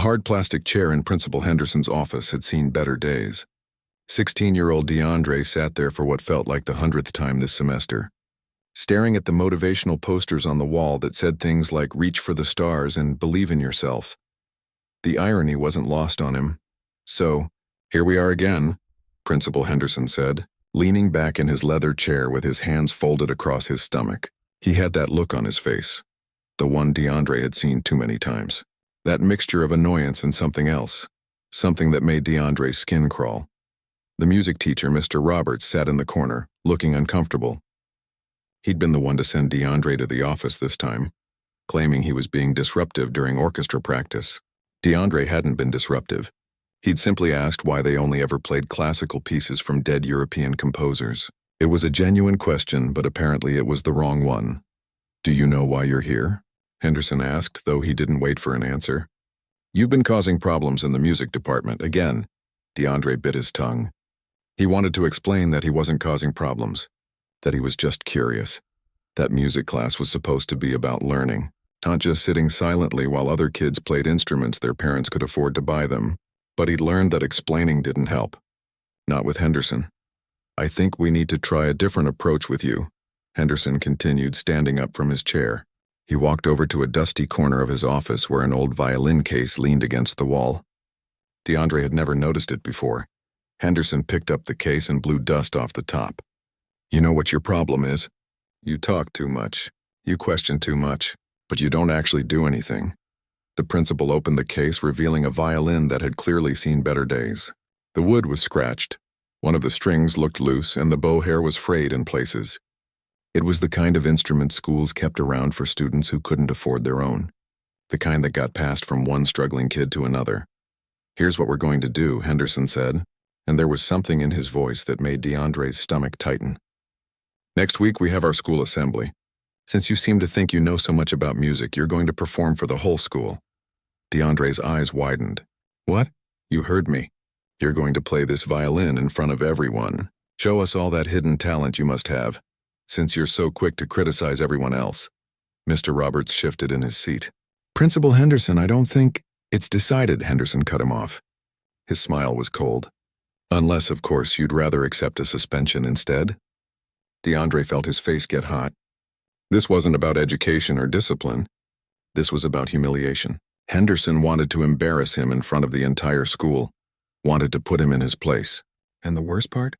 hard plastic chair in Principal Henderson's office had seen better days. 16-year-old DeAndre sat there for what felt like the 100th time this semester, staring at the motivational posters on the wall that said things like "reach for the stars" and "believe in yourself." The irony wasn't lost on him. "So, here we are again," Principal Henderson said, leaning back in his leather chair with his hands folded across his stomach. He had that look on his face, the one DeAndre had seen too many times. That mixture of annoyance and something else, something that made DeAndre's skin crawl. The music teacher, Mr. Roberts, sat in the corner, looking uncomfortable. He'd been the one to send DeAndre to the office this time, claiming he was being disruptive during orchestra practice. DeAndre hadn't been disruptive. He'd simply asked why they only ever played classical pieces from dead European composers. It was a genuine question, but apparently it was the wrong one. "Do you know why you're here?" Henderson asked, though he didn't wait for an answer. "You've been causing problems in the music department again." DeAndre bit his tongue. He wanted to explain that he wasn't causing problems, that he was just curious. That music class was supposed to be about learning, not just sitting silently while other kids played instruments their parents could afford to buy them. But he'd learned that explaining didn't help. Not with Henderson. "I think we need to try a different approach with you," Henderson continued, standing up from his chair. He walked over to a dusty corner of his office where an old violin case leaned against the wall. DeAndre had never noticed it before. Henderson picked up the case and blew dust off the top. "You know what your problem is? You talk too much. You question too much, but you don't actually do anything." The principal opened the case, revealing a violin that had clearly seen better days. The wood was scratched. One of the strings looked loose, and the bow hair was frayed in places. It was the kind of instrument schools kept around for students who couldn't afford their own. The kind that got passed from one struggling kid to another. "Here's what we're going to do," Henderson said, and there was something in his voice that made DeAndre's stomach tighten. "Next week we have our school assembly. Since you seem to think you know so much about music, you're going to perform for the whole school." DeAndre's eyes widened. "What? You heard me. You're going to play this violin in front of everyone. Show us all that hidden talent you must have, since you're so quick to criticize everyone else." Mr. Roberts shifted in his seat. "Principal Henderson, I don't think—" "It's decided," Henderson cut him off. His smile was cold. "Unless, of course, you'd rather accept a suspension instead." DeAndre felt his face get hot. This wasn't about education or discipline. This was about humiliation. Henderson wanted to embarrass him in front of the entire school, wanted to put him in his place. And the worst part?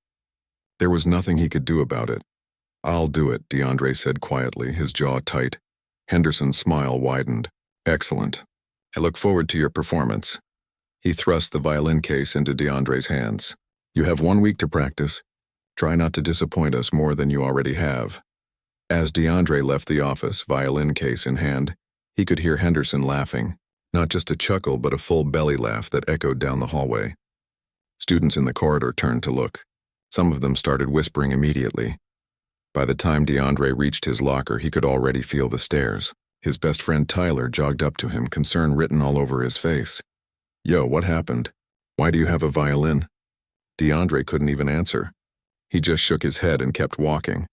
There was nothing he could do about it. "I'll do it," DeAndre said quietly, his jaw tight. Henderson's smile widened. "Excellent. I look forward to your performance." He thrust the violin case into DeAndre's hands. "You have 1 week to practice. Try not to disappoint us more than you already have." As DeAndre left the office, violin case in hand, he could hear Henderson laughing. Not just a chuckle, but a full belly laugh that echoed down the hallway. Students in the corridor turned to look. Some of them started whispering immediately. By the time DeAndre reached his locker, he could already feel the stares. His best friend Tyler jogged up to him, concern written all over his face. "Yo, what happened? Why do you have a violin?" DeAndre couldn't even answer. He just shook his head and kept walking.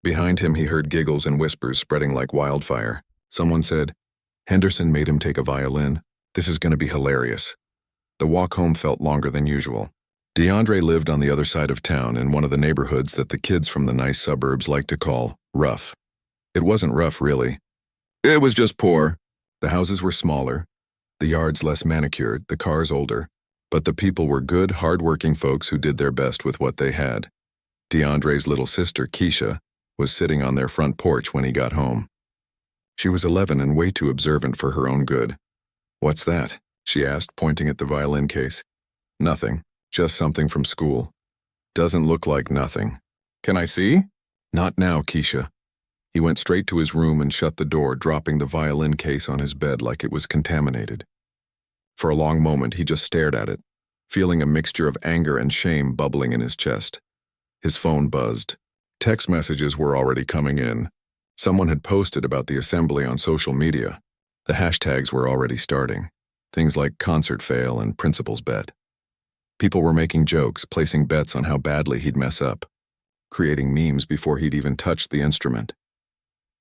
Behind him he heard giggles and whispers spreading like wildfire. Someone said, "Henderson made him take a violin. This is going to be hilarious." The walk home felt longer than usual. DeAndre lived on the other side of town in one of the neighborhoods that the kids from the nice suburbs like to call rough. It wasn't rough, really. It was just poor. The houses were smaller, the yards less manicured, the cars older, but the people were good, hard-working folks who did their best with what they had. DeAndre's little sister, Keisha, was sitting on their front porch when he got home. She was 11 and way too observant for her own good. "What's that?" she asked, pointing at the violin case. "Nothing, just something from school." "Doesn't look like nothing." "Can I see?" "Not now, Keisha." He went straight to his room and shut the door, dropping the violin case on his bed like it was contaminated. For a long moment he just stared at it, feeling a mixture of anger and shame bubbling in his chest. His phone buzzed. Text messages were already coming in. Someone had posted about the assembly on social media. The hashtags were already starting. Things like concert fail and principal's bet. People were making jokes, placing bets on how badly he'd mess up, creating memes before he'd even touched the instrument.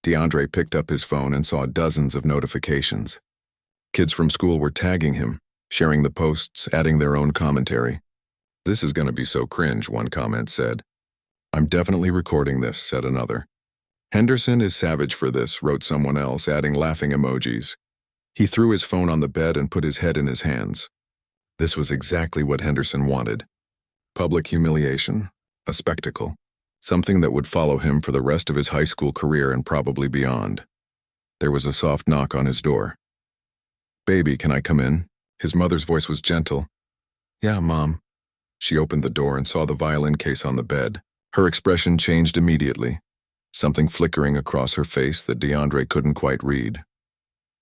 DeAndre picked up his phone and saw dozens of notifications. Kids from school were tagging him, sharing the posts, adding their own commentary. "This is gonna be so cringe," one comment said. "I'm definitely recording this," said another. "Henderson is savage for this," wrote someone else, adding laughing emojis. He threw his phone on the bed and put his head in his hands. This was exactly what Henderson wanted. Public humiliation, a spectacle, something that would follow him for the rest of his high school career and probably beyond. There was a soft knock on his door. "Baby, can I come in?" His mother's voice was gentle. "Yeah, Mom." She opened the door and saw the violin case on the bed. Her expression changed immediately, something flickering across her face that DeAndre couldn't quite read.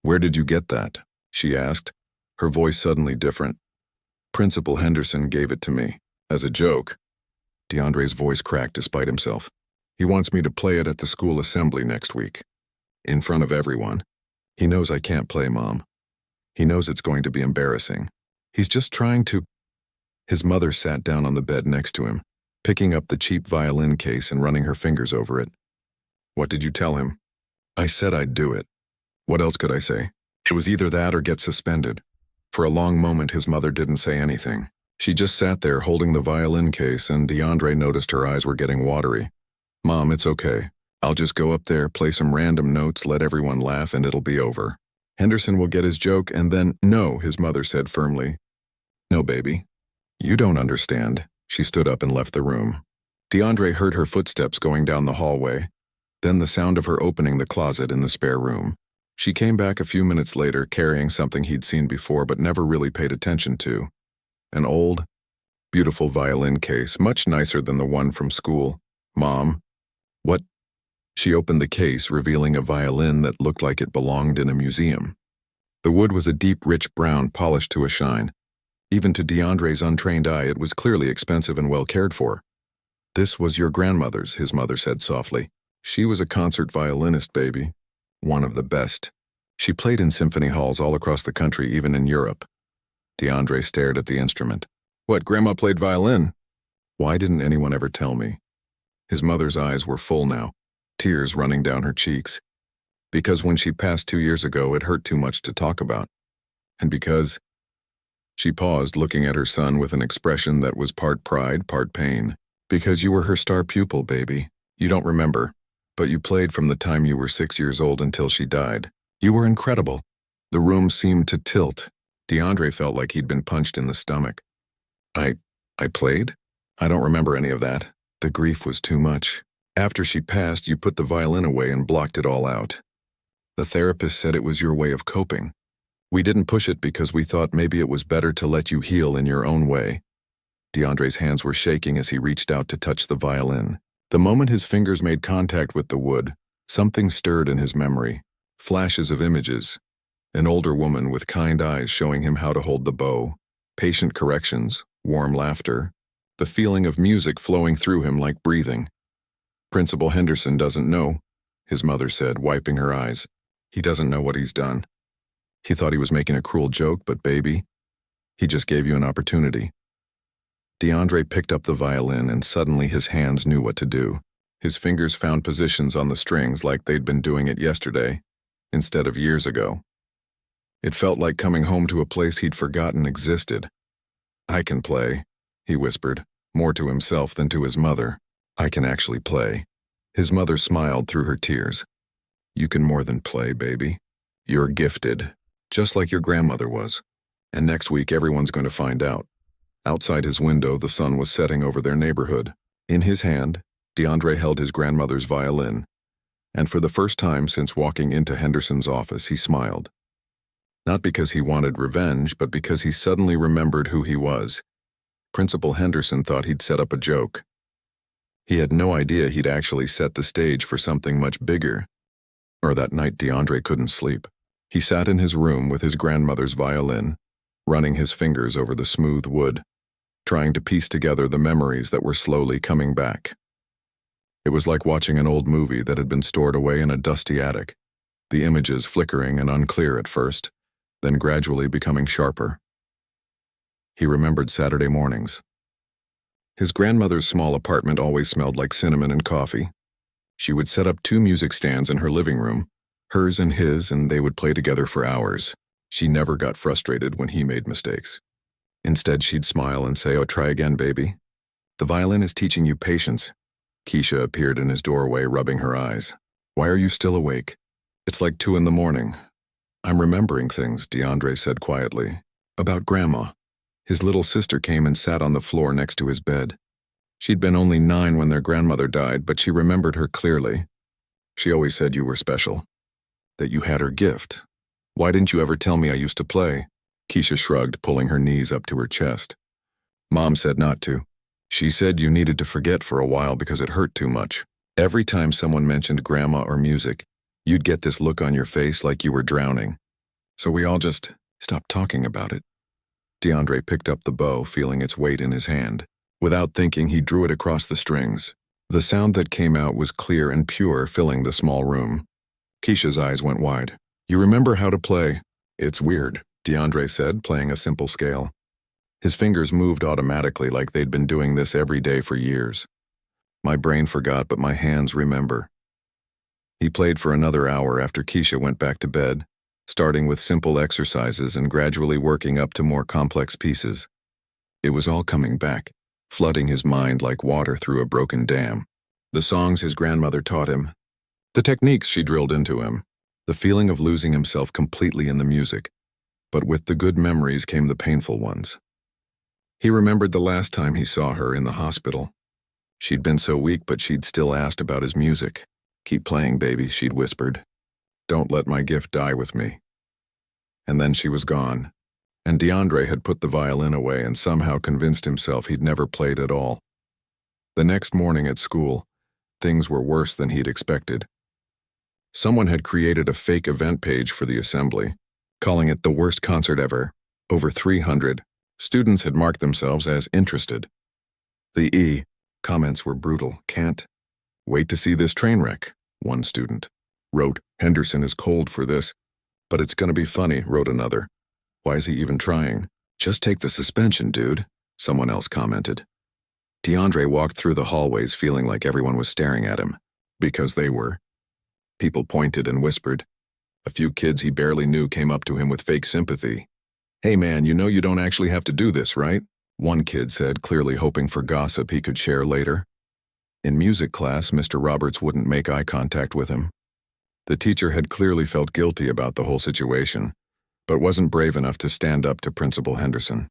"Where did you get that?" she asked, her voice suddenly different. "Principal Henderson gave it to me, as a joke." DeAndre's voice cracked despite himself. "He wants me to play it at the school assembly next week. In front of everyone. He knows I can't play, Mom. He knows it's going to be embarrassing. He's just trying to—" His mother sat down on the bed next to him, picking up the cheap violin case and running her fingers over it. "What did you tell him?" "I said I'd do it. What else could I say? It was either that or get suspended." For a long moment his mother didn't say anything. She just sat there holding the violin case, and DeAndre noticed her eyes were getting watery. "Mom, it's okay. I'll just go up there, play some random notes, let everyone laugh, and it'll be over. Henderson will get his joke, and then—" "No," his mother said firmly. "No, baby. You don't understand." She stood up and left the room. DeAndre heard her footsteps going down the hallway, then the sound of her opening the closet in the spare room. She came back a few minutes later carrying something he'd seen before but never really paid attention to. An old, beautiful violin case, much nicer than the one from school. "Mom, what?" She opened the case, revealing a violin that looked like it belonged in a museum. The wood was a deep, rich brown, polished to a shine. Even to DeAndre's untrained eye, it was clearly expensive and well cared for. "This was your grandmother's," his mother said softly. "She was a concert violinist, baby. One of the best. She played in symphony halls all across the country, even in Europe." DeAndre stared at the instrument. "What, Grandma played violin? Why didn't anyone ever tell me?" His mother's eyes were full now, tears running down her cheeks. Because when she passed 2 years ago, it hurt too much to talk about. And because— She paused, looking at her son with an expression that was part pride, part pain. "Because you were her star pupil, baby. You don't remember, but you played from the time you were 6 years old until she died. You were incredible." The room seemed to tilt. DeAndre felt like he'd been punched in the stomach. I played? I don't remember any of that. The grief was too much. After she passed, you put the violin away and blocked it all out. The therapist said it was your way of coping. We didn't push it because we thought maybe it was better to let you heal in your own way." DeAndre's hands were shaking as he reached out to touch the violin. The moment his fingers made contact with the wood, something stirred in his memory. Flashes of images. An older woman with kind eyes showing him how to hold the bow. Patient corrections, warm laughter. The feeling of music flowing through him like breathing. "Principal Henderson doesn't know," his mother said, wiping her eyes. "He doesn't know what he's done. He thought he was making a cruel joke, but baby, he just gave you an opportunity." DeAndre picked up the violin and suddenly his hands knew what to do. His fingers found positions on the strings like they'd been doing it yesterday, instead of years ago. It felt like coming home to a place he'd forgotten existed. "I can play," he whispered, more to himself than to his mother. "I can actually play." His mother smiled through her tears. "You can more than play, baby. You're gifted, just like your grandmother was. And next week everyone's going to find out." Outside his window, the sun was setting over their neighborhood. In his hand, DeAndre held his grandmother's violin. And for the first time since walking into Henderson's office, he smiled. Not because he wanted revenge, but because he suddenly remembered who he was. Principal Henderson thought he'd set up a joke. He had no idea he'd actually set the stage for something much bigger. Or that night DeAndre couldn't sleep. He sat in his room with his grandmother's violin, running his fingers over the smooth wood, trying to piece together the memories that were slowly coming back. It was like watching an old movie that had been stored away in a dusty attic, the images flickering and unclear at first, then gradually becoming sharper. He remembered Saturday mornings. His grandmother's small apartment always smelled like cinnamon and coffee. She would set up 2 music stands in her living room, hers and his, and they would play together for hours. She never got frustrated when he made mistakes. Instead, she'd smile and say, "Oh, try again, baby. The violin is teaching you patience." Keisha appeared in his doorway, rubbing her eyes. "Why are you still awake? It's like 2 in the morning." "I'm remembering things," DeAndre said quietly. "About Grandma." His little sister came and sat on the floor next to his bed. She'd been only 9 when their grandmother died, but she remembered her clearly. "She always said you were special, that you had her gift. Why didn't you ever tell me I used to play?" Keisha shrugged, pulling her knees up to her chest. "Mom said not to. She said you needed to forget for a while because it hurt too much. Every time someone mentioned Grandma or music, you'd get this look on your face like you were drowning. So we all just stopped talking about it." DeAndre picked up the bow, feeling its weight in his hand. Without thinking, he drew it across the strings. The sound that came out was clear and pure, filling the small room. Keisha's eyes went wide. "You remember how to play?" "It's weird," DeAndre said, playing a simple scale. His fingers moved automatically like they'd been doing this every day for years. "My brain forgot, but my hands remember." He played for another hour after Keisha went back to bed, starting with simple exercises and gradually working up to more complex pieces. It was all coming back, flooding his mind like water through a broken dam. The songs his grandmother taught him, the techniques she drilled into him, the feeling of losing himself completely in the music. But with the good memories came the painful ones. He remembered the last time he saw her in the hospital. She'd been so weak, but she'd still asked about his music. "Keep playing, baby," she'd whispered. "Don't let my gift die with me." And then she was gone, and DeAndre had put the violin away and somehow convinced himself he'd never played at all. The next morning at school, things were worse than he'd expected. Someone had created a fake event page for the assembly, calling it the worst concert ever. Over 300 students had marked themselves as interested. The comments were brutal. "Can't wait to see this train wreck," one student wrote. "Henderson is cold for this, but it's gonna be funny," wrote another. "Why is he even trying? Just take the suspension, dude," someone else commented. DeAndre walked through the hallways feeling like everyone was staring at him, because they were. People pointed and whispered. A few kids he barely knew came up to him with fake sympathy. "Hey man, you know you don't actually have to do this, right?" one kid said, clearly hoping for gossip he could share later. In music class, Mr. Roberts wouldn't make eye contact with him. The teacher had clearly felt guilty about the whole situation, but wasn't brave enough to stand up to Principal Henderson.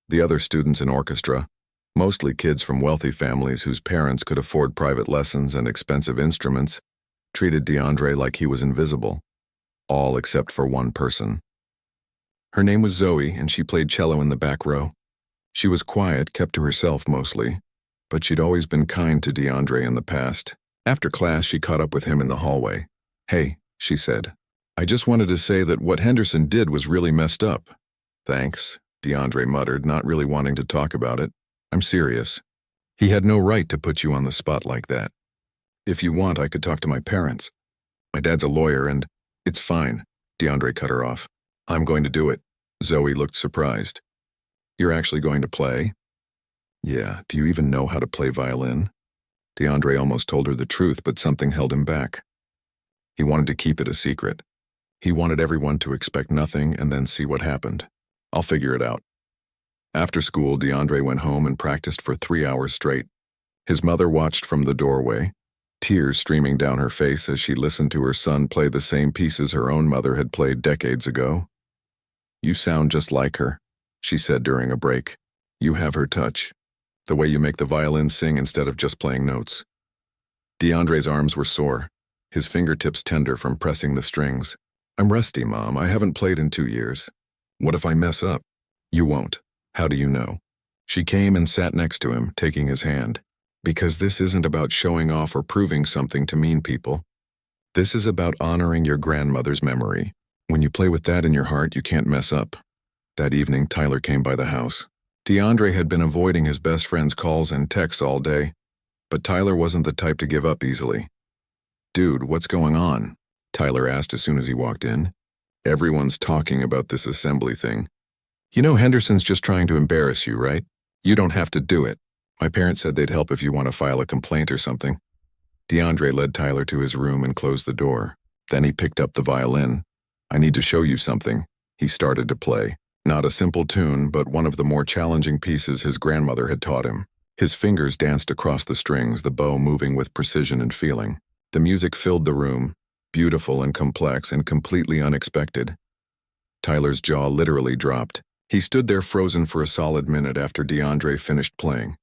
The other students in orchestra, mostly kids from wealthy families whose parents could afford private lessons and expensive instruments, treated DeAndre like he was invisible, all except for one person. Her name was Zoe, and she played cello in the back row. She was quiet, kept to herself mostly, but she'd always been kind to DeAndre in the past. After class, she caught up with him in the hallway. "Hey," she said, "I just wanted to say that what Henderson did was really messed up." "Thanks," DeAndre muttered, not really wanting to talk about it. "I'm serious. He had no right to put you on the spot like that. If you want, I could talk to my parents. My dad's a lawyer and—" "It's fine," DeAndre cut her off. "I'm going to do it." Zoe looked surprised. "You're actually going to play?" "Yeah, do you even know how to play violin?" DeAndre almost told her the truth, but something held him back. He wanted to keep it a secret. He wanted everyone to expect nothing and then see what happened. "I'll figure it out." After school, DeAndre went home and practiced for 3 hours straight. His mother watched from the doorway, tears streaming down her face as she listened to her son play the same pieces her own mother had played decades ago. "You sound just like her," she said during a break. "You have her touch. The way you make the violin sing instead of just playing notes." DeAndre's arms were sore, his fingertips tender from pressing the strings. "I'm rusty, Mom. I haven't played in 2 years. What if I mess up?" "You won't. How do you know?" She came and sat next to him, taking his hand. "Because this isn't about showing off or proving something to mean people. This is about honoring your grandmother's memory. When you play with that in your heart, you can't mess up." That evening, Tyler came by the house. DeAndre had been avoiding his best friend's calls and texts all day, but Tyler wasn't the type to give up easily. "Dude, what's going on?" Tyler asked as soon as he walked in. "Everyone's talking about this assembly thing. You know Henderson's just trying to embarrass you, right? You don't have to do it. My parents said they'd help if you want to file a complaint or something." DeAndre led Tyler to his room and closed the door. Then he picked up the violin. "I need to show you something," He started to play. Not a simple tune, but one of the more challenging pieces his grandmother had taught him. His fingers danced across the strings, the bow moving with precision and feeling. The music filled the room, beautiful and complex and completely unexpected. Tyler's jaw literally dropped. He stood there frozen for a solid minute after DeAndre finished playing.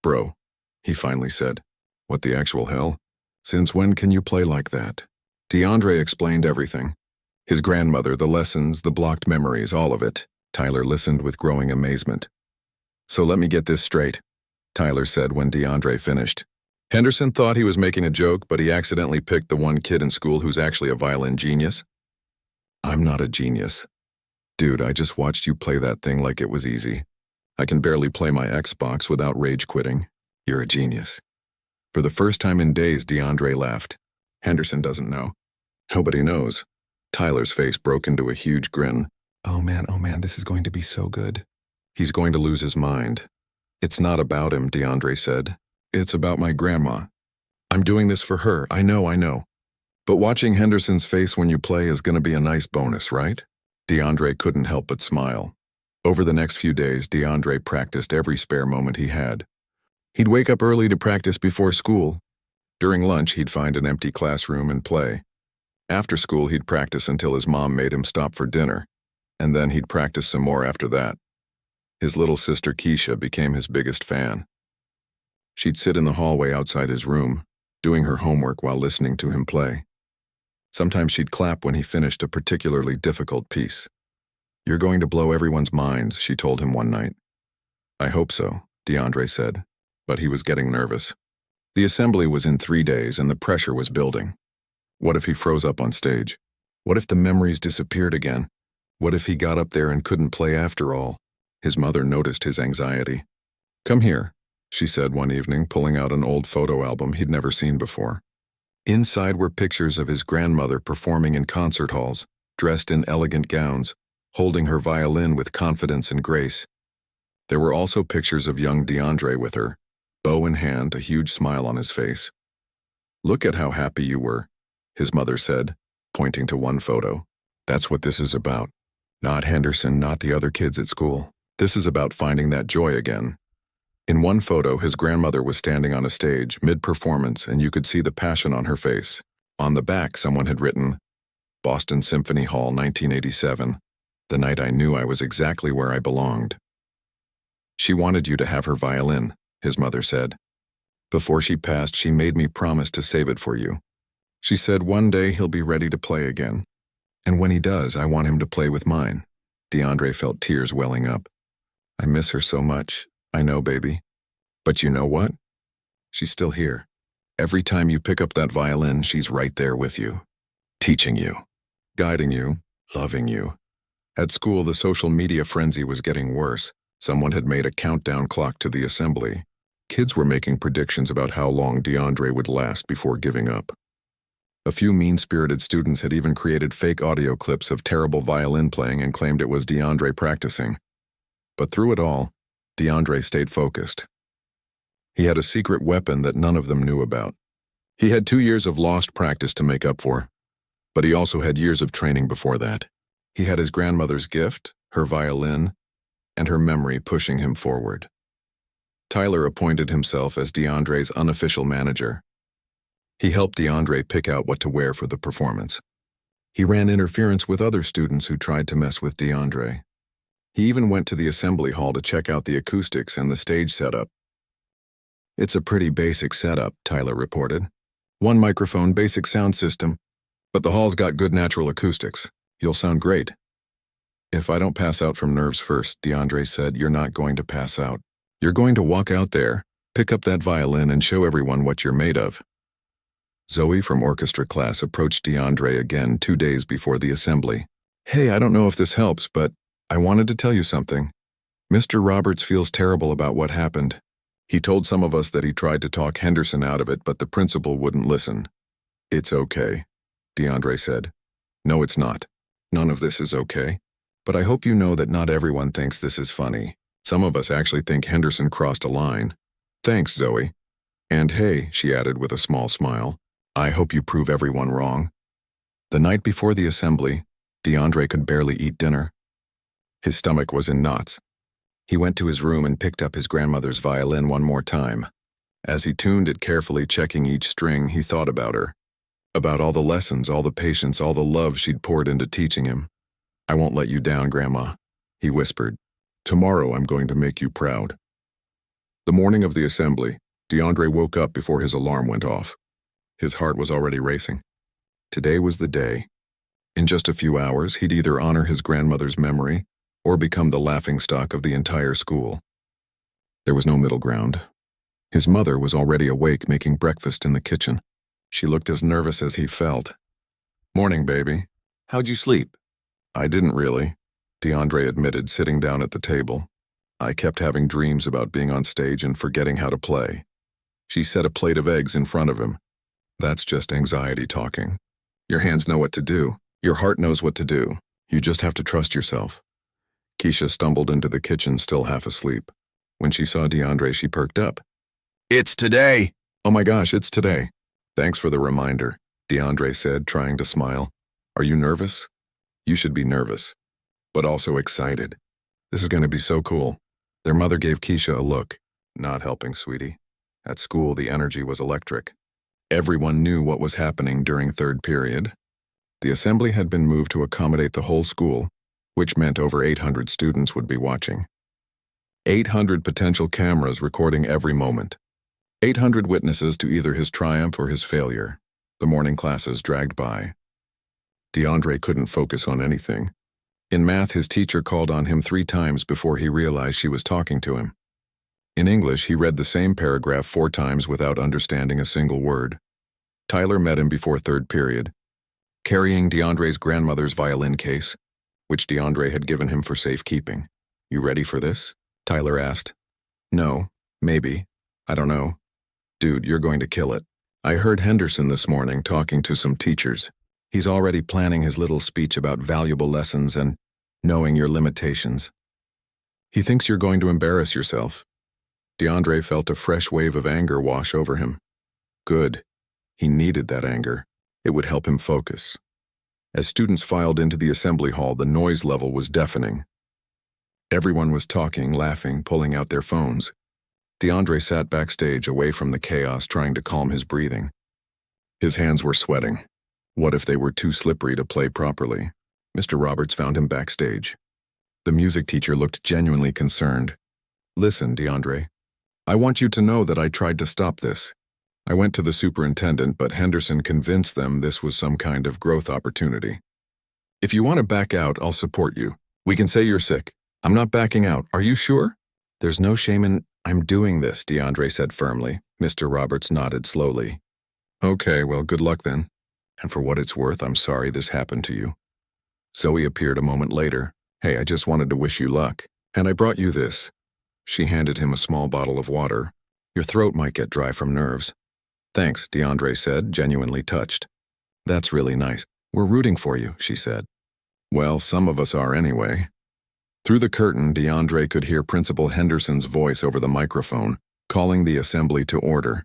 "Bro," he finally said. "What the actual hell? Since when can you play like that?" DeAndre explained everything. His grandmother, the lessons, the blocked memories, all of it. Tyler listened with growing amazement. "So let me get this straight," Tyler said when DeAndre finished. "Henderson thought he was making a joke, but he accidentally picked the one kid in school who's actually a violin genius?" "I'm not a genius. Dude, I just watched you play that thing like it was easy. I can barely play my Xbox without rage quitting. You're a genius." For the first time in days, DeAndre laughed. Henderson doesn't know. Nobody knows. Tyler's face broke into a huge grin. Oh man, this is going to be so good. He's going to lose his mind. "It's not about him," DeAndre said. "It's about my grandma. I'm doing this for her, I know. But watching Henderson's face when you play is going to be a nice bonus, right?" DeAndre couldn't help but smile. Over the next few days, DeAndre practiced every spare moment he had. He'd wake up early to practice before school. During lunch, he'd find an empty classroom and play. After school, he'd practice until his mom made him stop for dinner, and then he'd practice some more after that. His little sister Keisha became his biggest fan. She'd sit in the hallway outside his room, doing her homework while listening to him play. Sometimes she'd clap when he finished a particularly difficult piece. "You're going to blow everyone's minds," she told him one night. "I hope so," DeAndre said, but he was getting nervous. The assembly was in 3 days and the pressure was building. What if he froze up on stage? What if the memories disappeared again? What if he got up there and couldn't play after all? His mother noticed his anxiety. "Come here," she said one evening, pulling out an old photo album he'd never seen before. Inside were pictures of his grandmother performing in concert halls, dressed in elegant gowns, holding her violin with confidence and grace. There were also pictures of young DeAndre with her, bow in hand, a huge smile on his face. "Look at how happy you were," his mother said, pointing to one photo. "That's what this is about. Not Henderson, not the other kids at school. This is about finding that joy again." In one photo, his grandmother was standing on a stage, mid-performance, and you could see the passion on her face. On the back, someone had written, "Boston Symphony Hall, 1987. The night I knew I was exactly where I belonged." "She wanted you to have her violin," his mother said. "Before she passed, she made me promise to save it for you. She said one day he'll be ready to play again. And when he does, I want him to play with mine." DeAndre felt tears welling up. "I miss her so much. I know, baby. But you know what? She's still here. Every time you pick up that violin, she's right there with you, teaching you, guiding you, loving you." At school, the social media frenzy was getting worse. Someone had made a countdown clock to the assembly. Kids were making predictions about how long DeAndre would last before giving up. A few mean-spirited students had even created fake audio clips of terrible violin playing and claimed it was DeAndre practicing. But through it all, DeAndre stayed focused. He had a secret weapon that none of them knew about. He had 2 years of lost practice to make up for, but he also had years of training before that. He had his grandmother's gift, her violin, and her memory pushing him forward. Tyler appointed himself as DeAndre's unofficial manager. He helped DeAndre pick out what to wear for the performance. He ran interference with other students who tried to mess with DeAndre. He even went to the assembly hall to check out the acoustics and the stage setup. "It's a pretty basic setup," Tyler reported. "One microphone, basic sound system, but the hall's got good natural acoustics. You'll sound great." "If I don't pass out from nerves first," DeAndre said, "you're not going to pass out. You're going to walk out there, pick up that violin, and show everyone what you're made of." Zoe from orchestra class approached DeAndre again 2 days before the assembly. "Hey, I don't know if this helps, but I wanted to tell you something. Mr. Roberts feels terrible about what happened. He told some of us that he tried to talk Henderson out of it, but the principal wouldn't listen." "It's okay," DeAndre said. "No, it's not. None of this is okay. But I hope you know that not everyone thinks this is funny. Some of us actually think Henderson crossed a line." "Thanks, Zoe. And hey," she added with a small smile, "I hope you prove everyone wrong." The night before the assembly, DeAndre could barely eat dinner. His stomach was in knots. He went to his room and picked up his grandmother's violin one more time. As he tuned it carefully, checking each string, he thought about her. About all the lessons, all the patience, all the love she'd poured into teaching him. "I won't let you down, Grandma," he whispered. "Tomorrow I'm going to make you proud." The morning of the assembly, DeAndre woke up before his alarm went off. His heart was already racing. Today was the day. In just a few hours, he'd either honor his grandmother's memory or become the laughingstock of the entire school. There was no middle ground. His mother was already awake, making breakfast in the kitchen. She looked as nervous as he felt. "Morning, baby. How'd you sleep?" "I didn't really," DeAndre admitted, sitting down at the table. "I kept having dreams about being on stage and forgetting how to play." She set a plate of eggs in front of him. "That's just anxiety talking. Your hands know what to do. Your heart knows what to do. You just have to trust yourself." Keisha stumbled into the kitchen, still half asleep. When she saw DeAndre, she perked up. "It's today!" "Oh my gosh, it's today. Thanks for the reminder," DeAndre said, trying to smile. "Are you nervous?" "You should be nervous, but also excited. This is going to be so cool." Their mother gave Keisha a look. "Not helping, sweetie." At school, the energy was electric. Everyone knew what was happening during third period. The assembly had been moved to accommodate the whole school, which meant over 800 students would be watching. 800 potential cameras recording every moment. 800 witnesses to either his triumph or his failure. The morning classes dragged by. DeAndre couldn't focus on anything. In math, his teacher called on him 3 times before he realized she was talking to him. In English, he read the same paragraph 4 times without understanding a single word. Tyler met him before third period, carrying DeAndre's grandmother's violin case, which DeAndre had given him for safekeeping. "You ready for this?" Tyler asked. "No, maybe. I don't know." "Dude, you're going to kill it. I heard Henderson this morning talking to some teachers. He's already planning his little speech about valuable lessons and knowing your limitations. He thinks you're going to embarrass yourself." DeAndre felt a fresh wave of anger wash over him. Good. He needed that anger. It would help him focus. As students filed into the assembly hall, the noise level was deafening. Everyone was talking, laughing, pulling out their phones. DeAndre sat backstage, away from the chaos, trying to calm his breathing. His hands were sweating. What if they were too slippery to play properly? Mr. Roberts found him backstage. The music teacher looked genuinely concerned. "Listen, DeAndre. I want you to know that I tried to stop this. I went to the superintendent, but Henderson convinced them this was some kind of growth opportunity. If you want to back out, I'll support you. We can say you're sick. I'm not backing out. Are you sure?" "There's no shame in I'm doing this," DeAndre said firmly. Mr. Roberts nodded slowly. "Okay, well, good luck then. And for what it's worth, I'm sorry this happened to you." Zoe appeared a moment later. "Hey, I just wanted to wish you luck. And I brought you this." She handed him a small bottle of water. "Your throat might get dry from nerves." "Thanks," DeAndre said, genuinely touched. "That's really nice. We're rooting for you," she said. "Well, some of us are anyway." Through the curtain, DeAndre could hear Principal Henderson's voice over the microphone, calling the assembly to order.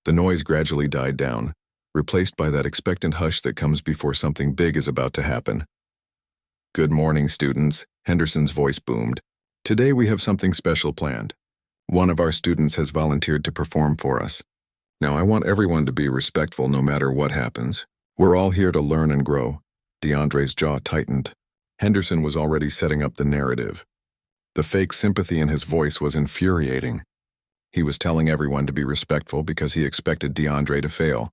The noise gradually died down, replaced by that expectant hush that comes before something big is about to happen. "Good morning, students," Henderson's voice boomed. "Today we have something special planned. One of our students has volunteered to perform for us. Now, I want everyone to be respectful no matter what happens. We're all here to learn and grow." DeAndre's jaw tightened. Henderson was already setting up the narrative. The fake sympathy in his voice was infuriating. He was telling everyone to be respectful because he expected DeAndre to fail,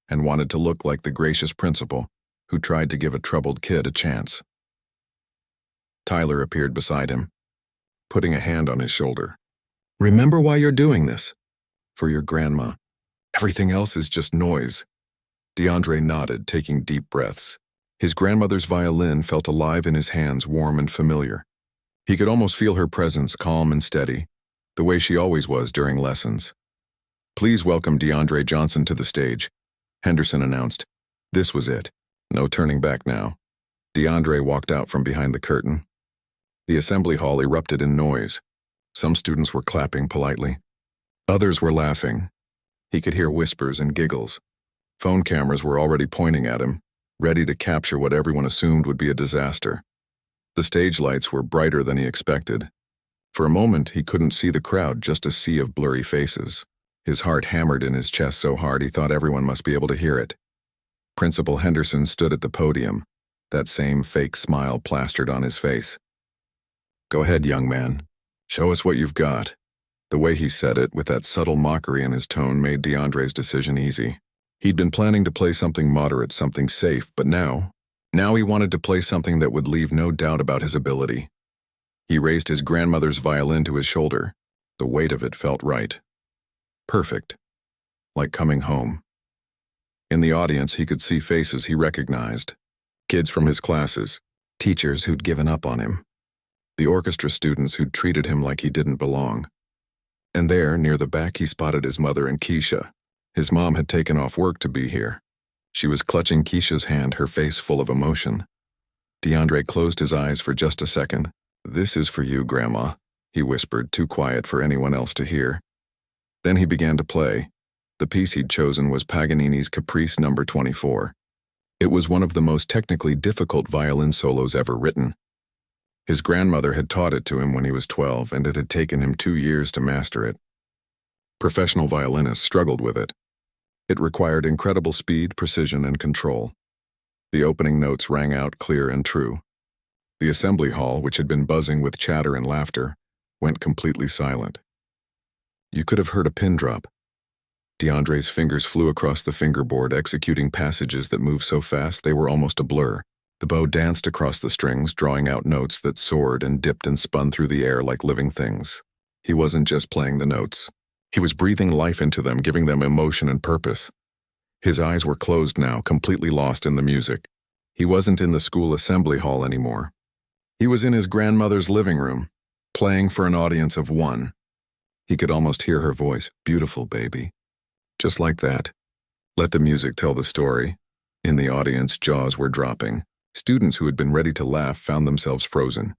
and wanted to look like the gracious principal who tried to give a troubled kid a chance. Tyler appeared beside him, putting a hand on his shoulder. "Remember why you're doing this. For your grandma. Everything else is just noise." DeAndre nodded, taking deep breaths. His grandmother's violin felt alive in his hands, warm and familiar. He could almost feel her presence, calm and steady, the way she always was during lessons. "Please welcome DeAndre Johnson to the stage," Henderson announced. This was it. No turning back now. DeAndre walked out from behind the curtain. The assembly hall erupted in noise. Some students were clapping politely. Others were laughing. He could hear whispers and giggles. Phone cameras were already pointing at him, ready to capture what everyone assumed would be a disaster. The stage lights were brighter than he expected. For a moment, he couldn't see the crowd, just a sea of blurry faces. His heart hammered in his chest so hard he thought everyone must be able to hear it. Principal Henderson stood at the podium, that same fake smile plastered on his face. "Go ahead, young man. Show us what you've got." The way he said it, with that subtle mockery in his tone, made DeAndre's decision easy. He'd been planning to play something moderate, something safe, but now he wanted to play something that would leave no doubt about his ability. He raised his grandmother's violin to his shoulder. The weight of it felt right. Perfect. Like coming home. In the audience, he could see faces he recognized. Kids from his classes, teachers who'd given up on him, the orchestra students who'd treated him like he didn't belong. And there, near the back, he spotted his mother and Keisha. His mom had taken off work to be here. She was clutching Keisha's hand, her face full of emotion. DeAndre closed his eyes for just a second. "This is for you, Grandma," he whispered, too quiet for anyone else to hear. Then he began to play. The piece he'd chosen was Paganini's Caprice No. 24. It was one of the most technically difficult violin solos ever written. His grandmother had taught it to him when he was 12, and it had taken him 2 years to master it. Professional violinists struggled with it. It required incredible speed, precision, and control. The opening notes rang out clear and true. The assembly hall, which had been buzzing with chatter and laughter, went completely silent. You could have heard a pin drop. DeAndre's fingers flew across the fingerboard, executing passages that moved so fast they were almost a blur. The bow danced across the strings, drawing out notes that soared and dipped and spun through the air like living things. He wasn't just playing the notes. He was breathing life into them, giving them emotion and purpose. His eyes were closed now, completely lost in the music. He wasn't in the school assembly hall anymore. He was in his grandmother's living room, playing for an audience of one. He could almost hear her voice, "Beautiful, baby." Just like that. Let the music tell the story. In the audience, jaws were dropping. Students who had been ready to laugh found themselves frozen,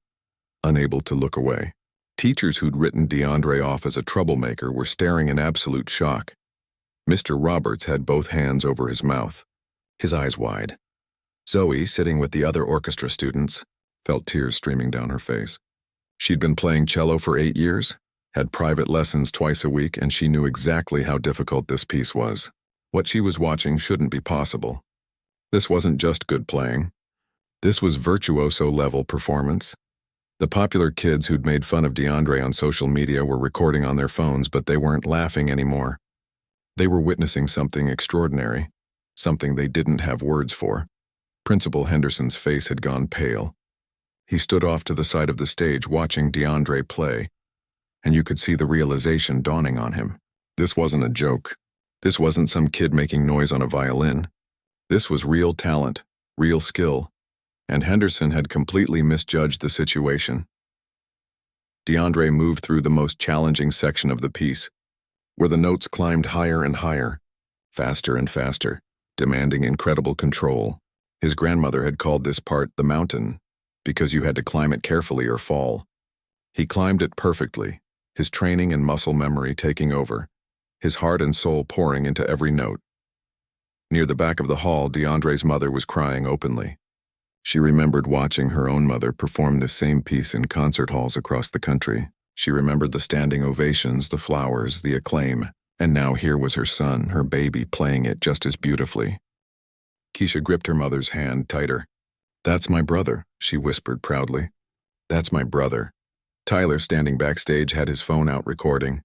unable to look away. Teachers who'd written DeAndre off as a troublemaker were staring in absolute shock. Mr. Roberts had both hands over his mouth, his eyes wide. Zoe, sitting with the other orchestra students, felt tears streaming down her face. She'd been playing cello for 8 years, had private lessons twice a week, and she knew exactly how difficult this piece was. What she was watching shouldn't be possible. This wasn't just good playing. This was virtuoso-level performance. The popular kids who'd made fun of DeAndre on social media were recording on their phones, but they weren't laughing anymore. They were witnessing something extraordinary, something they didn't have words for. Principal Henderson's face had gone pale. He stood off to the side of the stage watching DeAndre play, and you could see the realization dawning on him. This wasn't a joke. This wasn't some kid making noise on a violin. This was real talent, real skill, and Henderson had completely misjudged the situation. DeAndre moved through the most challenging section of the piece, where the notes climbed higher and higher, faster and faster, demanding incredible control. His grandmother had called this part the mountain, because you had to climb it carefully or fall. He climbed it perfectly, his training and muscle memory taking over, his heart and soul pouring into every note. Near the back of the hall, DeAndre's mother was crying openly. She remembered watching her own mother perform this same piece in concert halls across the country. She remembered the standing ovations, the flowers, the acclaim, and now here was her son, her baby, playing it just as beautifully. Keisha gripped her mother's hand tighter. "That's my brother," she whispered proudly. "That's my brother." Tyler, standing backstage, had his phone out recording,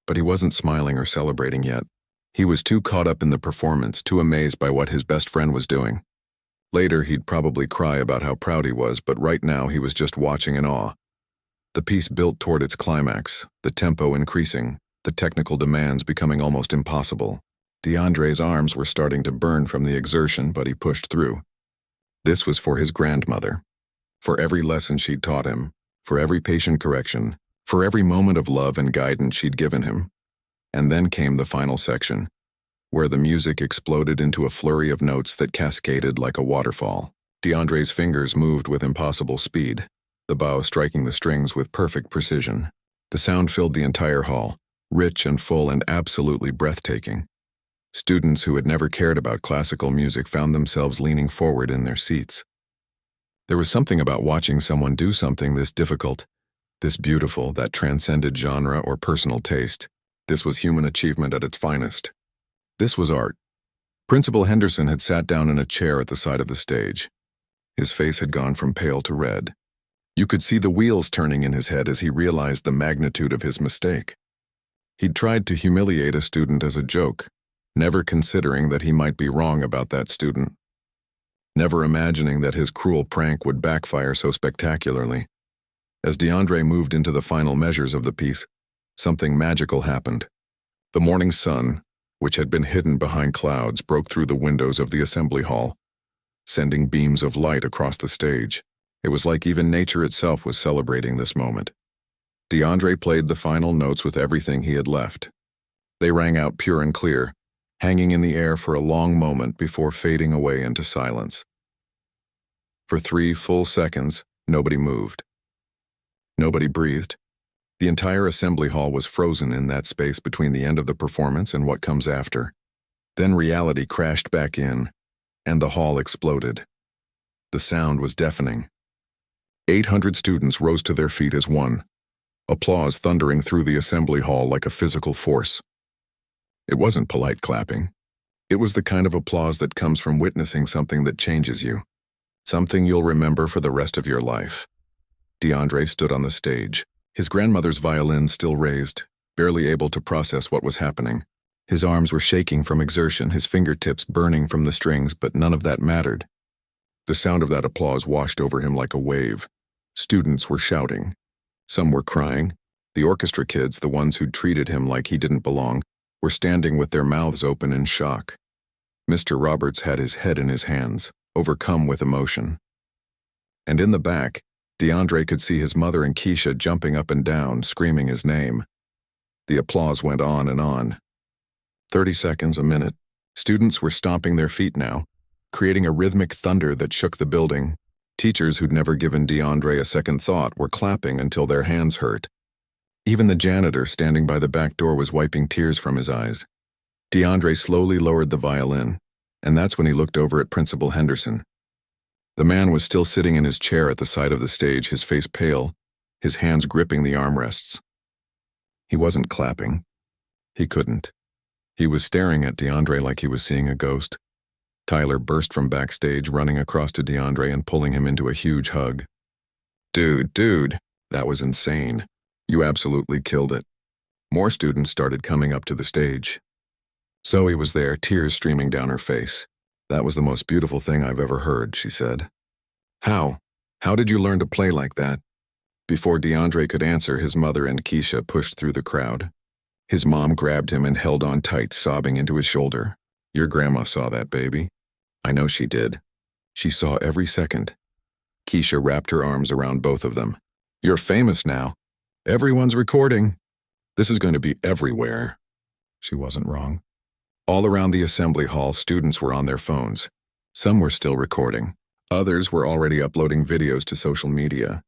but he wasn't smiling or celebrating yet. He was too caught up in the performance, too amazed by what his best friend was doing. Later, he'd probably cry about how proud he was, but right now he was just watching in awe. The piece built toward its climax, the tempo increasing, the technical demands becoming almost impossible. DeAndre's arms were starting to burn from the exertion, but he pushed through. This was for his grandmother. For every lesson she'd taught him, for every patient correction, for every moment of love and guidance she'd given him. And then came the final section, where the music exploded into a flurry of notes that cascaded like a waterfall. DeAndre's fingers moved with impossible speed, the bow striking the strings with perfect precision. The sound filled the entire hall, rich and full and absolutely breathtaking. Students who had never cared about classical music found themselves leaning forward in their seats. There was something about watching someone do something this difficult, this beautiful, that transcended genre or personal taste. This was human achievement at its finest. This was art. Principal Henderson had sat down in a chair at the side of the stage. His face had gone from pale to red. You could see the wheels turning in his head as he realized the magnitude of his mistake. He'd tried to humiliate a student as a joke, never considering that he might be wrong about that student, never imagining that his cruel prank would backfire so spectacularly. As DeAndre moved into the final measures of the piece, something magical happened. The morning sun, which had been hidden behind clouds, broke through the windows of the assembly hall, sending beams of light across the stage. It was like even nature itself was celebrating this moment. DeAndre played the final notes with everything he had left. They rang out pure and clear, hanging in the air for a long moment before fading away into silence. For 3 full seconds, nobody moved. Nobody breathed. The entire assembly hall was frozen in that space between the end of the performance and what comes after. Then reality crashed back in, and the hall exploded. The sound was deafening. 800 students rose to their feet as one, applause thundering through the assembly hall like a physical force. It wasn't polite clapping. It was the kind of applause that comes from witnessing something that changes you, something you'll remember for the rest of your life. DeAndre stood on the stage, his grandmother's violin still raised, barely able to process what was happening. His arms were shaking from exertion, his fingertips burning from the strings, but none of that mattered. The sound of that applause washed over him like a wave. Students were shouting. Some were crying. The orchestra kids, the ones who'd treated him like he didn't belong, were standing with their mouths open in shock. Mr. Roberts had his head in his hands, overcome with emotion. And in the back, DeAndre could see his mother and Keisha jumping up and down, screaming his name. The applause went on and on. 30 seconds, a minute. Students were stomping their feet now, creating a rhythmic thunder that shook the building. Teachers who'd never given DeAndre a second thought were clapping until their hands hurt. Even the janitor standing by the back door was wiping tears from his eyes. DeAndre slowly lowered the violin, and that's when he looked over at Principal Henderson. The man was still sitting in his chair at the side of the stage, his face pale, his hands gripping the armrests. He wasn't clapping. He couldn't. He was staring at DeAndre like he was seeing a ghost. Tyler burst from backstage, running across to DeAndre and pulling him into a huge hug. Dude, that was insane. You absolutely killed it. More students started coming up to the stage. Zoe was there, tears streaming down her face. That was the most beautiful thing I've ever heard, she said. How did you learn to play like that? Before DeAndre could answer, his mother and Keisha pushed through the crowd. His mom grabbed him and held on tight, sobbing into his shoulder. Your grandma saw that, baby. I know she did. She saw every second. Keisha wrapped her arms around both of them. You're famous now. Everyone's recording. This is going to be everywhere. She wasn't wrong. All around the assembly hall, students were on their phones. Some were still recording. Others were already uploading videos to social media.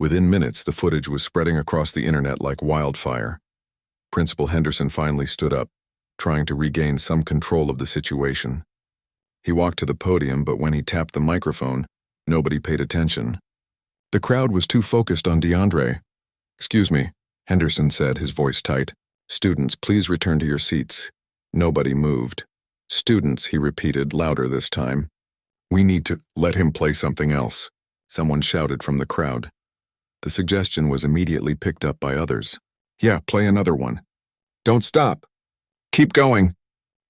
Within minutes, the footage was spreading across the internet like wildfire. Principal Henderson finally stood up, trying to regain some control of the situation. He walked to the podium, but when he tapped the microphone, nobody paid attention. The crowd was too focused on DeAndre. Excuse me, Henderson said, his voice tight. Students, please return to your seats. Nobody moved. Students, he repeated, louder this time. We need to let him play something else, someone shouted from the crowd. The suggestion was immediately picked up by others. Yeah, play another one. Don't stop. Keep going.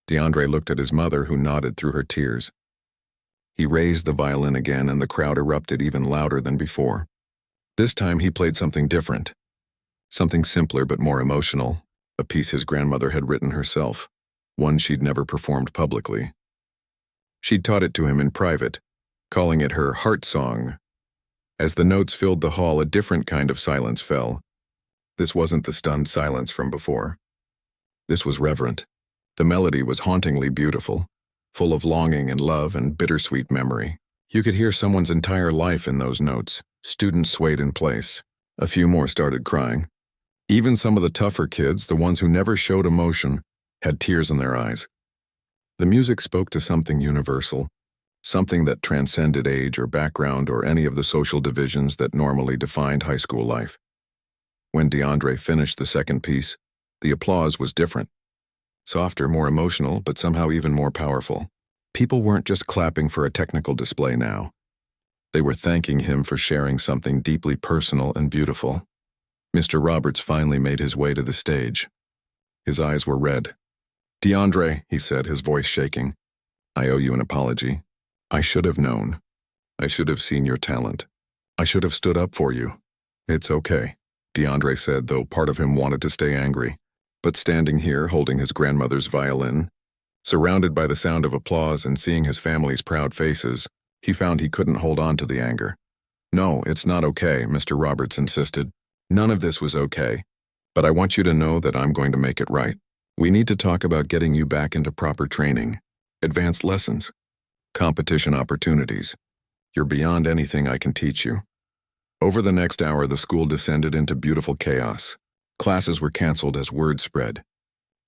DeAndre looked at his mother, who nodded through her tears. He raised the violin again, and the crowd erupted even louder than before. This time he played something different. Something simpler but more emotional, a piece his grandmother had written herself, one she'd never performed publicly. She'd taught it to him in private, calling it her heart song. As the notes filled the hall, a different kind of silence fell. This wasn't the stunned silence from before. This was reverent. The melody was hauntingly beautiful, full of longing and love and bittersweet memory. You could hear someone's entire life in those notes. Students swayed in place. A few more started crying. Even some of the tougher kids, the ones who never showed emotion, had tears in their eyes. The music spoke to something universal, something that transcended age or background or any of the social divisions that normally defined high school life. When DeAndre finished the second piece, the applause was different. Softer, more emotional, but somehow even more powerful. People weren't just clapping for a technical display now. They were thanking him for sharing something deeply personal and beautiful. Mr. Roberts finally made his way to the stage. His eyes were red. "DeAndre," he said, his voice shaking, "I owe you an apology. I should have known. I should have seen your talent. I should have stood up for you." "It's okay," DeAndre said, though part of him wanted to stay angry. But standing here, holding his grandmother's violin, surrounded by the sound of applause and seeing his family's proud faces, he found he couldn't hold on to the anger. "No, it's not okay," Mr. Roberts insisted. "None of this was okay. But I want you to know that I'm going to make it right. We need to talk about getting you back into proper training, advanced lessons, competition opportunities. You're beyond anything I can teach you." Over the next hour, the school descended into beautiful chaos. Classes were canceled as word spread.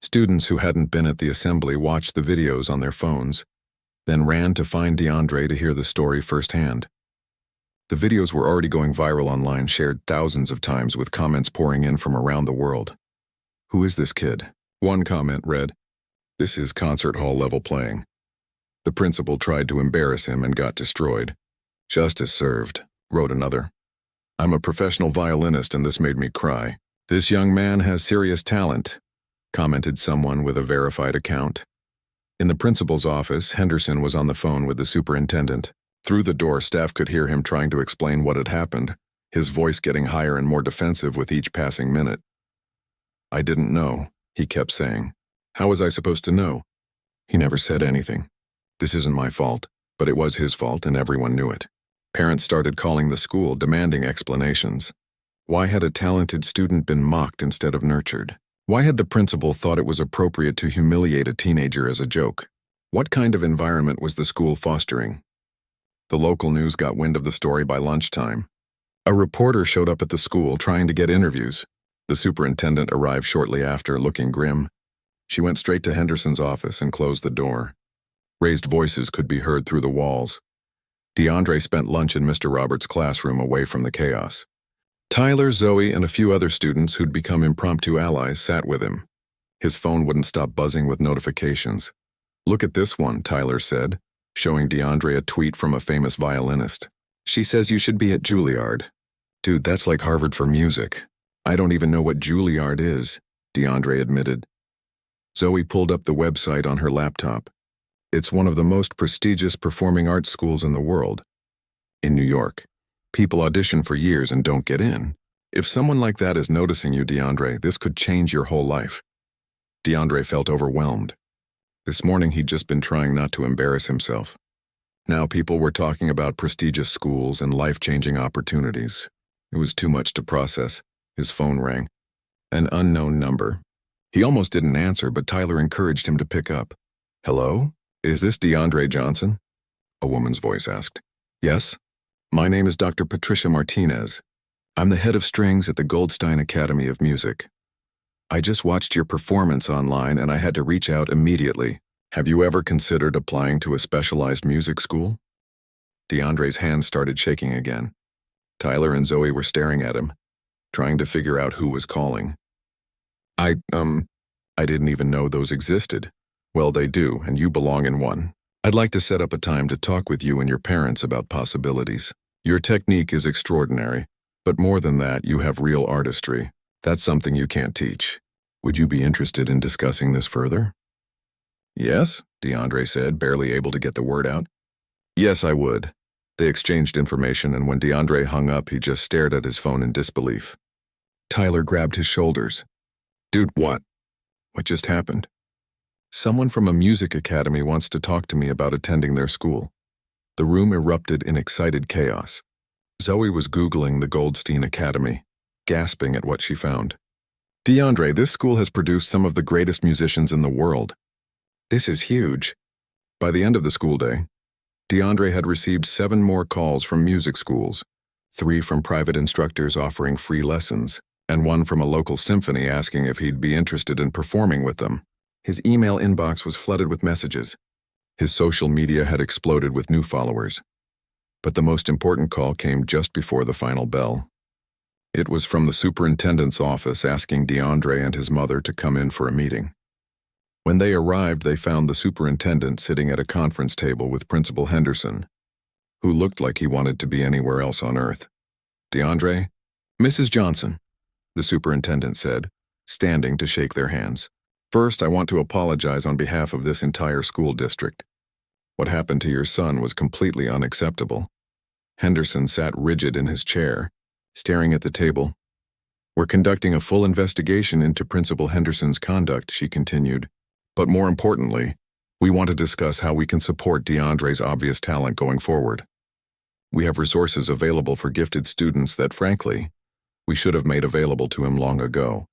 Students who hadn't been at the assembly watched the videos on their phones, then ran to find DeAndre to hear the story firsthand. The videos were already going viral online, shared thousands of times with comments pouring in from around the world. "Who is this kid?" One comment read, "This is concert hall level playing." The principal tried to embarrass him and got destroyed. "Justice served," wrote another. "I'm a professional violinist and this made me cry. This young man has serious talent," commented someone with a verified account. In the principal's office, Henderson was on the phone with the superintendent. Through the door, staff could hear him trying to explain what had happened, his voice getting higher and more defensive with each passing minute. "I didn't know," he kept saying. "How was I supposed to know?" He never said anything. "This isn't my fault," but it was his fault and everyone knew it. Parents started calling the school, demanding explanations. Why had a talented student been mocked instead of nurtured? Why had the principal thought it was appropriate to humiliate a teenager as a joke? What kind of environment was the school fostering? The local news got wind of the story by lunchtime. A reporter showed up at the school trying to get interviews. The superintendent arrived shortly after, looking grim. She went straight to Henderson's office and closed the door. Raised voices could be heard through the walls. DeAndre spent lunch in Mr. Roberts' classroom away from the chaos. Tyler, Zoe, and a few other students who'd become impromptu allies sat with him. His phone wouldn't stop buzzing with notifications. "Look at this one," Tyler said, showing DeAndre a tweet from a famous violinist. "She says you should be at Juilliard." "Dude, that's like Harvard for music." "I don't even know what Juilliard is," DeAndre admitted. Zoe pulled up the website on her laptop. "It's one of the most prestigious performing arts schools in the world. In New York. People audition for years and don't get in. If someone like that is noticing you, DeAndre, this could change your whole life." DeAndre felt overwhelmed. This morning he'd just been trying not to embarrass himself. Now people were talking about prestigious schools and life-changing opportunities. It was too much to process. His phone rang. An unknown number. He almost didn't answer, but Tyler encouraged him to pick up. "Hello? Is this DeAndre Johnson?" a woman's voice asked. "Yes. My name is Dr. Patricia Martinez. I'm the head of strings at the Goldstein Academy of Music. I just watched your performance online and I had to reach out immediately. Have you ever considered applying to a specialized music school?" DeAndre's hands started shaking again. Tyler and Zoe were staring at him, trying to figure out who was calling. I didn't even know those existed." "Well, they do, and you belong in one. I'd like to set up a time to talk with you and your parents about possibilities. Your technique is extraordinary, but more than that, you have real artistry. That's something you can't teach. Would you be interested in discussing this further?" "Yes," DeAndre said, barely able to get the word out. "Yes, I would." They exchanged information, and when DeAndre hung up, he just stared at his phone in disbelief. Tyler grabbed his shoulders. "Dude, what? What just happened?" "Someone from a music academy wants to talk to me about attending their school." The room erupted in excited chaos. Zoe was Googling the Goldstein Academy, gasping at what she found. "DeAndre, this school has produced some of the greatest musicians in the world. This is huge." By the end of the school day, DeAndre had received 7 more calls from music schools, 3 from private instructors offering free lessons, and 1 from a local symphony asking if he'd be interested in performing with them. His email inbox was flooded with messages. His social media had exploded with new followers. But the most important call came just before the final bell. It was from the superintendent's office asking DeAndre and his mother to come in for a meeting. When they arrived, they found the superintendent sitting at a conference table with Principal Henderson, who looked like he wanted to be anywhere else on earth. DeAndre, Mrs. Johnson, the superintendent said, standing to shake their hands. First, I want to apologize on behalf of this entire school district. What happened to your son was completely unacceptable. Henderson sat rigid in his chair, staring at the table. We're conducting a full investigation into Principal Henderson's conduct, she continued. But more importantly, we want to discuss how we can support DeAndre's obvious talent going forward. We have resources available for gifted students that, frankly, we should have made available to him long ago.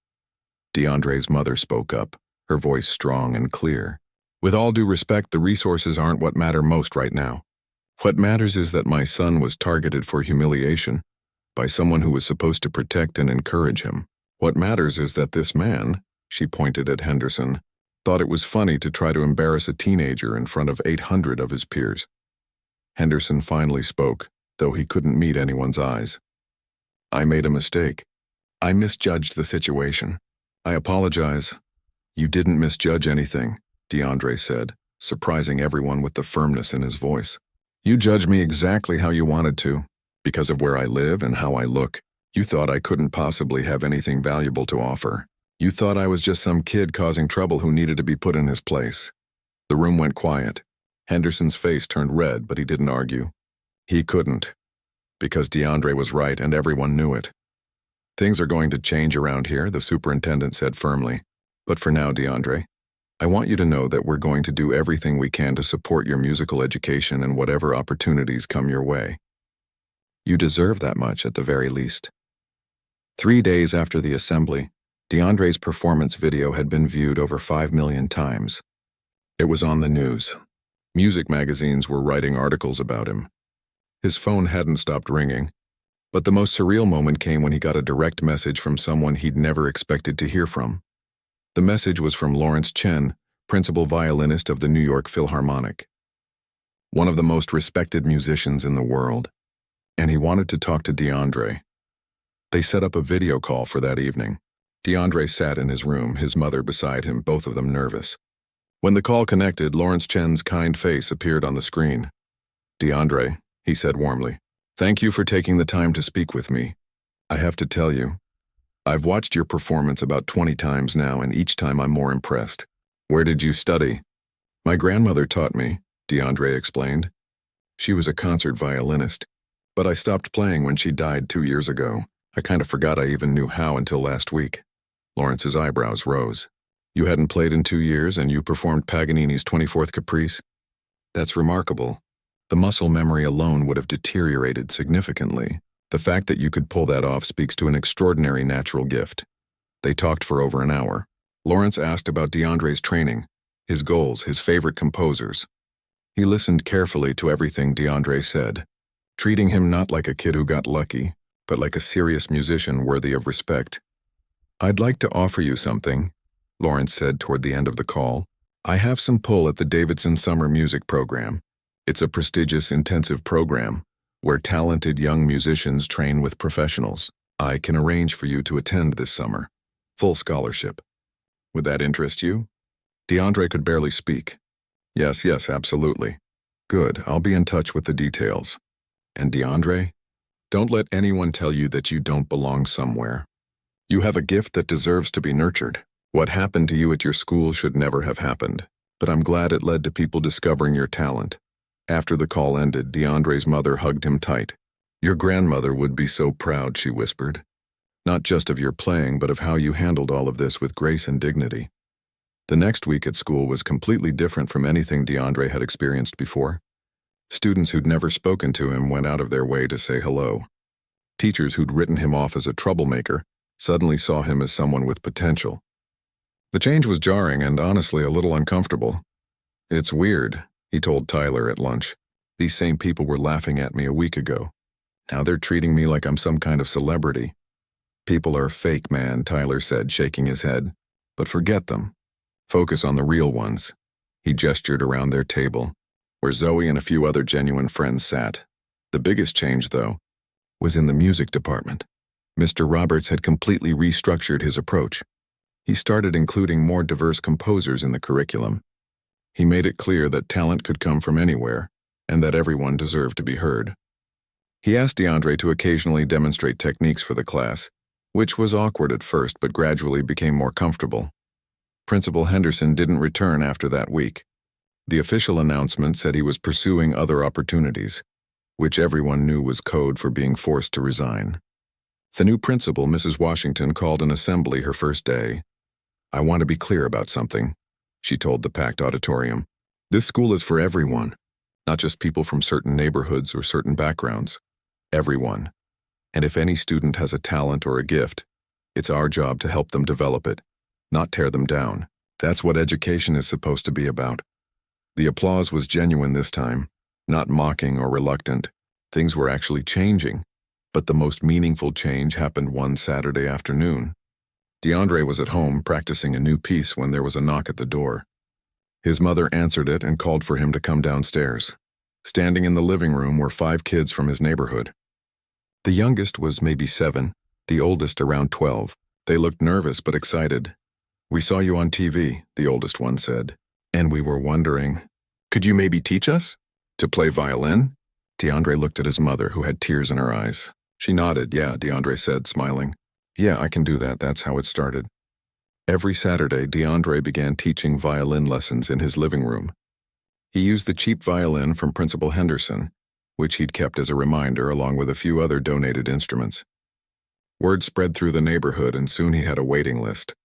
DeAndre's mother spoke up, her voice strong and clear. With all due respect, the resources aren't what matter most right now. What matters is that my son was targeted for humiliation by someone who was supposed to protect and encourage him. What matters is that this man, she pointed at Henderson, thought it was funny to try to embarrass a teenager in front of 800 of his peers. Henderson finally spoke, though he couldn't meet anyone's eyes. I made a mistake. I misjudged the situation. I apologize. You didn't misjudge anything, DeAndre said, surprising everyone with the firmness in his voice. You judged me exactly how you wanted to. Because of where I live and how I look, you thought I couldn't possibly have anything valuable to offer. You thought I was just some kid causing trouble who needed to be put in his place. The room went quiet. Henderson's face turned red, but he didn't argue. He couldn't, because DeAndre was right and everyone knew it. Things are going to change around here, the superintendent said firmly. But for now, DeAndre, I want you to know that we're going to do everything we can to support your musical education and whatever opportunities come your way. You deserve that much at the very least. 3 days after the assembly, DeAndre's performance video had been viewed over 5 million times. It was on the news. Music magazines were writing articles about him. His phone hadn't stopped ringing, but the most surreal moment came when he got a direct message from someone he'd never expected to hear from. The message was from Lawrence Chen, principal violinist of the New York Philharmonic, one of the most respected musicians in the world, and he wanted to talk to DeAndre. They set up a video call for that evening. DeAndre sat in his room, his mother beside him, both of them nervous. When the call connected, Lawrence Chen's kind face appeared on the screen. DeAndre, he said warmly, thank you for taking the time to speak with me. I have to tell you, I've watched your performance about 20 times now, and each time I'm more impressed. Where did you study? My grandmother taught me, DeAndre explained. She was a concert violinist, but I stopped playing when she died 2 years ago. I kind of forgot I even knew how until last week. Lawrence's eyebrows rose. You hadn't played in 2 years and you performed Paganini's 24th Caprice? That's remarkable. The muscle memory alone would have deteriorated significantly. The fact that you could pull that off speaks to an extraordinary natural gift. They talked for over an hour. Lawrence asked about DeAndre's training, his goals, his favorite composers. He listened carefully to everything DeAndre said, treating him not like a kid who got lucky, but like a serious musician worthy of respect. I'd like to offer you something, Lawrence said toward the end of the call. I have some pull at the Davidson Summer Music Program. It's a prestigious, intensive program where talented young musicians train with professionals. I can arrange for you to attend this summer. Full scholarship. Would that interest you? DeAndre could barely speak. Yes, absolutely. Good, I'll be in touch with the details. And DeAndre, don't let anyone tell you that you don't belong somewhere. You have a gift that deserves to be nurtured. What happened to you at your school should never have happened, but I'm glad it led to people discovering your talent. After the call ended, DeAndre's mother hugged him tight. Your grandmother would be so proud, she whispered. Not just of your playing, but of how you handled all of this with grace and dignity. The next week at school was completely different from anything DeAndre had experienced before. Students who'd never spoken to him went out of their way to say hello. Teachers who'd written him off as a troublemaker suddenly saw him as someone with potential. The change was jarring and honestly a little uncomfortable. It's weird, he told Tyler at lunch. These same people were laughing at me a week ago. Now they're treating me like I'm some kind of celebrity. People are fake, man, Tyler said, shaking his head. But forget them. Focus on the real ones. He gestured around their table, where Zoe and a few other genuine friends sat. The biggest change, though, was in the music department. Mr. Roberts had completely restructured his approach. He started including more diverse composers in the curriculum. He made it clear that talent could come from anywhere, and that everyone deserved to be heard. He asked DeAndre to occasionally demonstrate techniques for the class, which was awkward at first but gradually became more comfortable. Principal Henderson didn't return after that week. The official announcement said he was pursuing other opportunities, which everyone knew was code for being forced to resign. The new principal, Mrs. Washington, called an assembly her first day. "I want to be clear about something," she told the packed auditorium. "This school is for everyone, not just people from certain neighborhoods or certain backgrounds. Everyone. And if any student has a talent or a gift, it's our job to help them develop it, not tear them down. That's what education is supposed to be about." The applause was genuine this time, not mocking or reluctant. Things were actually changing, but the most meaningful change happened one Saturday afternoon. DeAndre was at home practicing a new piece when there was a knock at the door. His mother answered it and called for him to come downstairs. Standing in the living room were 5 kids from his neighborhood. The youngest was maybe 7, the oldest around 12. They looked nervous but excited. "We saw you on TV," the oldest one said, "and we were wondering, could you maybe teach us to play violin?" DeAndre looked at his mother, who had tears in her eyes. She nodded. "Yeah," DeAndre said, smiling. "Yeah, I can do that. That's how it started." Every Saturday, DeAndre began teaching violin lessons in his living room. He used the cheap violin from Principal Henderson, which he'd kept as a reminder along with a few other donated instruments. Word spread through the neighborhood, and soon he had a waiting list.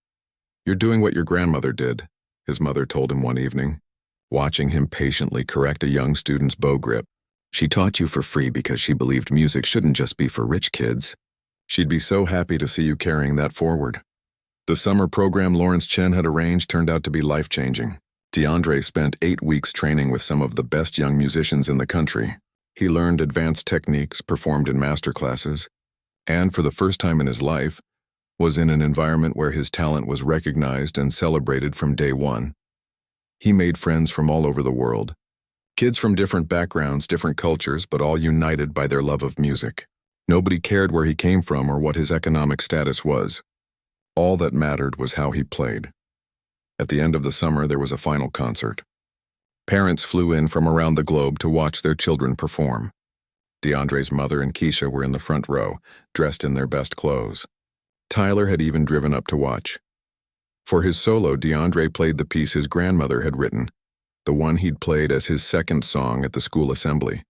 "You're doing what your grandmother did," his mother told him one evening, watching him patiently correct a young student's bow grip. "She taught you for free because she believed music shouldn't just be for rich kids. She'd be so happy to see you carrying that forward." The summer program Lawrence Chen had arranged turned out to be life-changing. DeAndre spent 8 weeks training with some of the best young musicians in the country. He learned advanced techniques, performed in master classes, and for the first time in his life, was in an environment where his talent was recognized and celebrated from day one. He made friends from all over the world. Kids from different backgrounds, different cultures, but all united by their love of music. Nobody cared where he came from or what his economic status was. All that mattered was how he played. At the end of the summer, there was a final concert. Parents flew in from around the globe to watch their children perform. DeAndre's mother and Keisha were in the front row, dressed in their best clothes. Tyler had even driven up to watch. For his solo, DeAndre played the piece his grandmother had written, the one he'd played as his second song at the school assembly.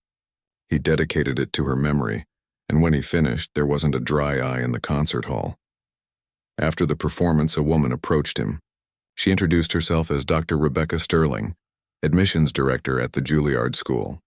He dedicated it to her memory, and when he finished, there wasn't a dry eye in the concert hall. After the performance, a woman approached him. She introduced herself as Dr. Rebecca Sterling, admissions director at the Juilliard School.